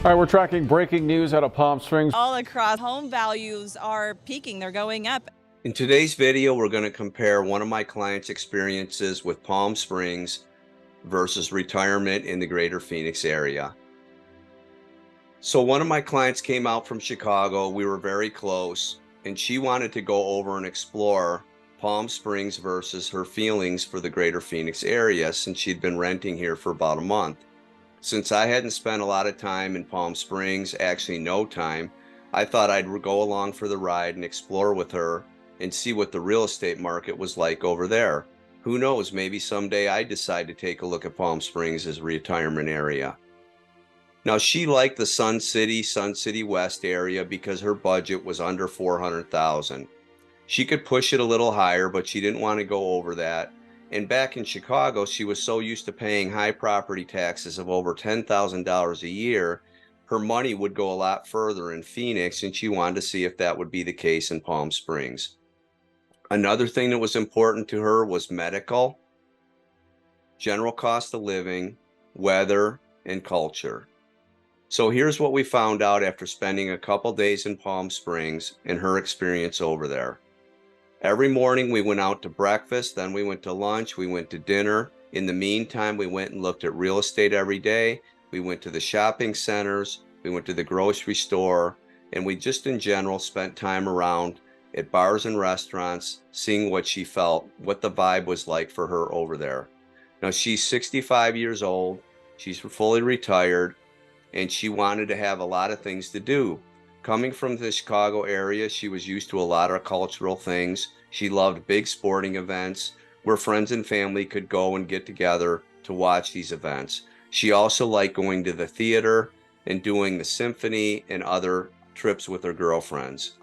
All right, we're tracking breaking news out of Palm Springs. All across, home values are peaking, they're going up. In today's video, we're going to compare one of my clients' experiences with Palm Springs versus retirement in the greater Phoenix area. So one of my clients came out from Chicago. We were very close, and she wanted to go over and explore Palm Springs versus her feelings for the greater Phoenix area since she'd been renting here for about a month. Since I hadn't spent a lot of time in Palm Springs, actually no time, I thought I'd go along for the ride and explore with her and see what the real estate market was like over there. Who knows, maybe someday I decide to take a look at Palm Springs as a retirement area. Now, she liked the Sun City West area because her budget was under $400,000. She could push it a little higher, but she didn't want to go over that. And back in Chicago, she was so used to paying high property taxes of over $10,000 a year, her money would go a lot further in Phoenix, and she wanted to see if that would be the case in Palm Springs. Another thing that was important to her was medical, general cost of living, weather, and culture. So here's what we found out after spending a couple days in Palm Springs and her experience over there. Every morning we went out to breakfast, then we went to lunch, we went to dinner. In the meantime, we went and looked at real estate every day. We went to the shopping centers, we went to the grocery store, and we just in general spent time around at bars and restaurants, seeing what she felt, what the vibe was like for her over there. Now, she's 65 years old, she's fully retired, and she wanted to have a lot of things to do. Coming from the Chicago area, she was used to a lot of cultural things. She loved big sporting events where friends and family could go and get together to watch these events. She also liked going to the theater and doing the symphony and other trips with her girlfriends.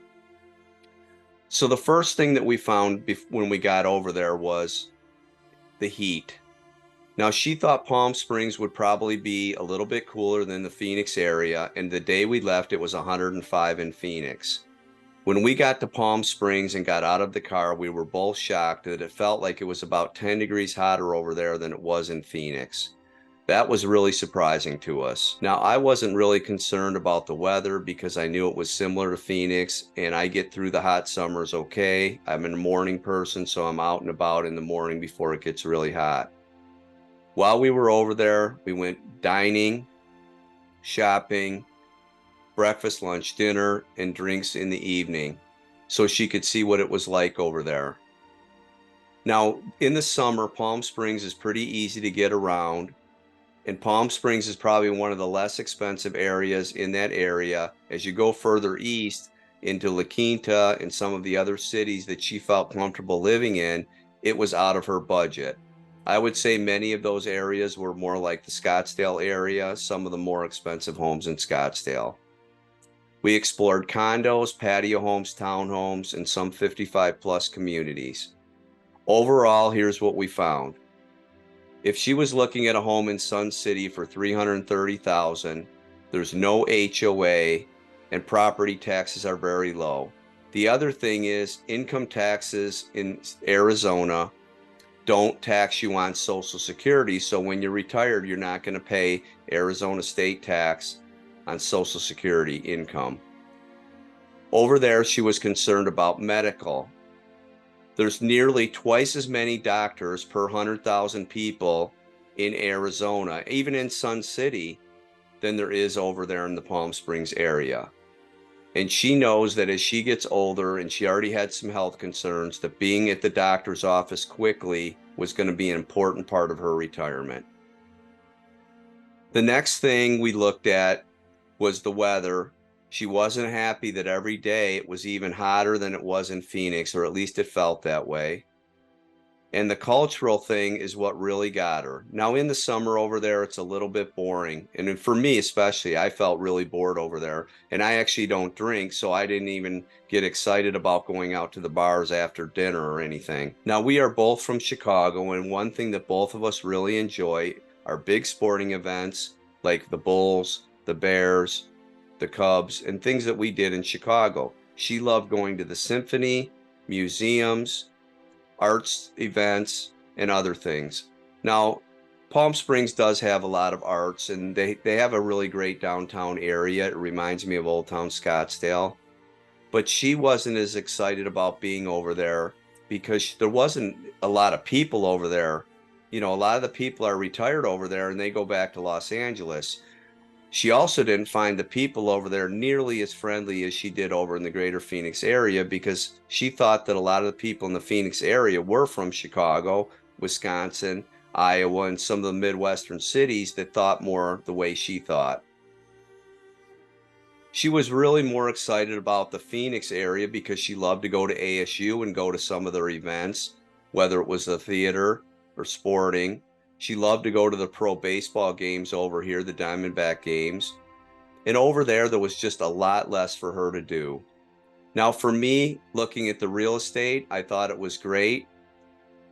So the first thing that we found when we got over there was the heat. Now, she thought Palm Springs would probably be a little bit cooler than the Phoenix area, and the day we left, it was 105 in Phoenix. When we got to Palm Springs and got out of the car, we were both shocked that it felt like it was about 10 degrees hotter over there than it was in Phoenix. That was really surprising to us. Now, I wasn't really concerned about the weather because I knew it was similar to Phoenix, and I get through the hot summers okay. I'm a morning person, so I'm out and about in the morning before it gets really hot. While we were over there, we went dining, shopping, breakfast, lunch, dinner, and drinks in the evening so she could see what it was like over there. Now, in the summer, Palm Springs is pretty easy to get around, and Palm Springs is probably one of the less expensive areas in that area. As you go further east into La Quinta and some of the other cities that she felt comfortable living in, it was out of her budget. I would say many of those areas were more like the Scottsdale area, some of the more expensive homes in Scottsdale. We explored condos, patio homes, townhomes, and some 55-plus communities. Overall, here's what we found. If she was looking at a home in Sun City for $330,000, there's no HOA, and property taxes are very low. The other thing is income taxes in Arizona don't tax you on Social Security, so when you're retired, you're not going to pay Arizona state tax on Social Security income. Over there, she was concerned about medical. There's nearly twice as many doctors per 100,000 people in Arizona, even in Sun City, than there is over there in the Palm Springs area. And she knows that as she gets older, and she already had some health concerns, that being at the doctor's office quickly was going to be an important part of her retirement. The next thing we looked at was the weather. She wasn't happy that every day it was even hotter than it was in Phoenix, or at least it felt that way. And the cultural thing is what really got her. Now, in the summer over there, it's a little bit boring. And for me especially, I felt really bored over there. And I actually don't drink, so I didn't even get excited about going out to the bars after dinner or anything. Now, we are both from Chicago, and one thing that both of us really enjoy are big sporting events like the Bulls, the Bears, the Cubs, and things that we did in Chicago. She loved going to the symphony, museums, arts events, and other things. Now, Palm Springs does have a lot of arts, and they have a really great downtown area. It reminds me of Old Town Scottsdale. But she wasn't as excited about being over there because there wasn't a lot of people over there. You know, a lot of the people are retired over there and they go back to Los Angeles. She also didn't find the people over there nearly as friendly as she did over in the greater Phoenix area, because she thought that a lot of the people in the Phoenix area were from Chicago, Wisconsin, Iowa, and some of the Midwestern cities that thought more the way she thought. She was really more excited about the Phoenix area because she loved to go to ASU and go to some of their events, whether it was the theater or sporting. She loved to go to the pro baseball games over here, the Diamondback games. And over there was just a lot less for her to do. Now, for me, looking at the real estate, I thought it was great.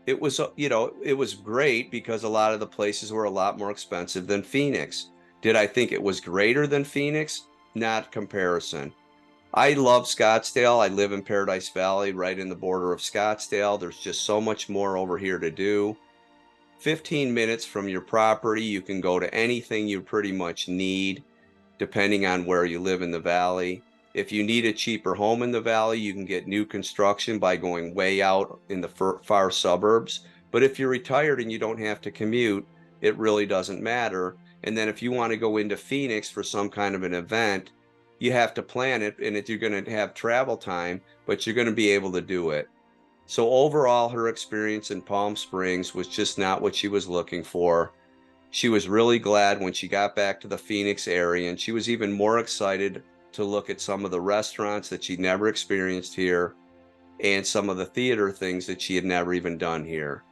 It was, it was great because a lot of the places were a lot more expensive than Phoenix. Did I think it was greater than Phoenix? Not comparison. I love Scottsdale. I live in Paradise Valley, right in the border of Scottsdale. There's just so much more over here to do. 15 minutes from your property, you can go to anything you pretty much need, depending on where you live in the valley. If you need a cheaper home in the valley, you can get new construction by going way out in the far suburbs. But if you're retired and you don't have to commute, it really doesn't matter. And then if you want to go into Phoenix for some kind of an event, you have to plan it, and you're going to have travel time, but you're going to be able to do it. So overall, her experience in Palm Springs was just not what she was looking for. She was really glad when she got back to the Phoenix area, and she was even more excited to look at some of the restaurants that she'd never experienced here and some of the theater things that she had never even done here.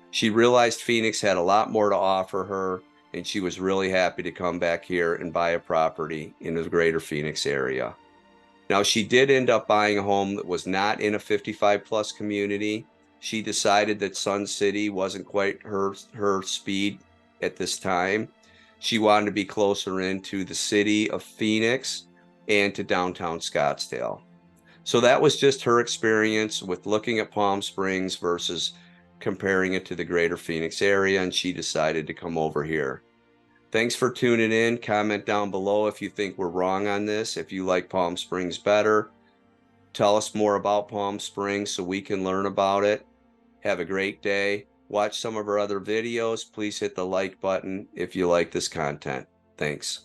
She realized Phoenix had a lot more to offer her, and she was really happy to come back here and buy a property in the greater Phoenix area. Now, she did end up buying a home that was not in a 55 plus community. She decided that Sun City wasn't quite her speed at this time. She wanted to be closer into the city of Phoenix and to downtown Scottsdale. So that was just her experience with looking at Palm Springs versus comparing it to the greater Phoenix area, and she decided to come over here. Thanks for tuning in. Comment down below if you think we're wrong on this, if you like Palm Springs better. Tell us more about Palm Springs so we can learn about it. Have a great day. Watch some of our other videos. Please hit the like button if you like this content. Thanks.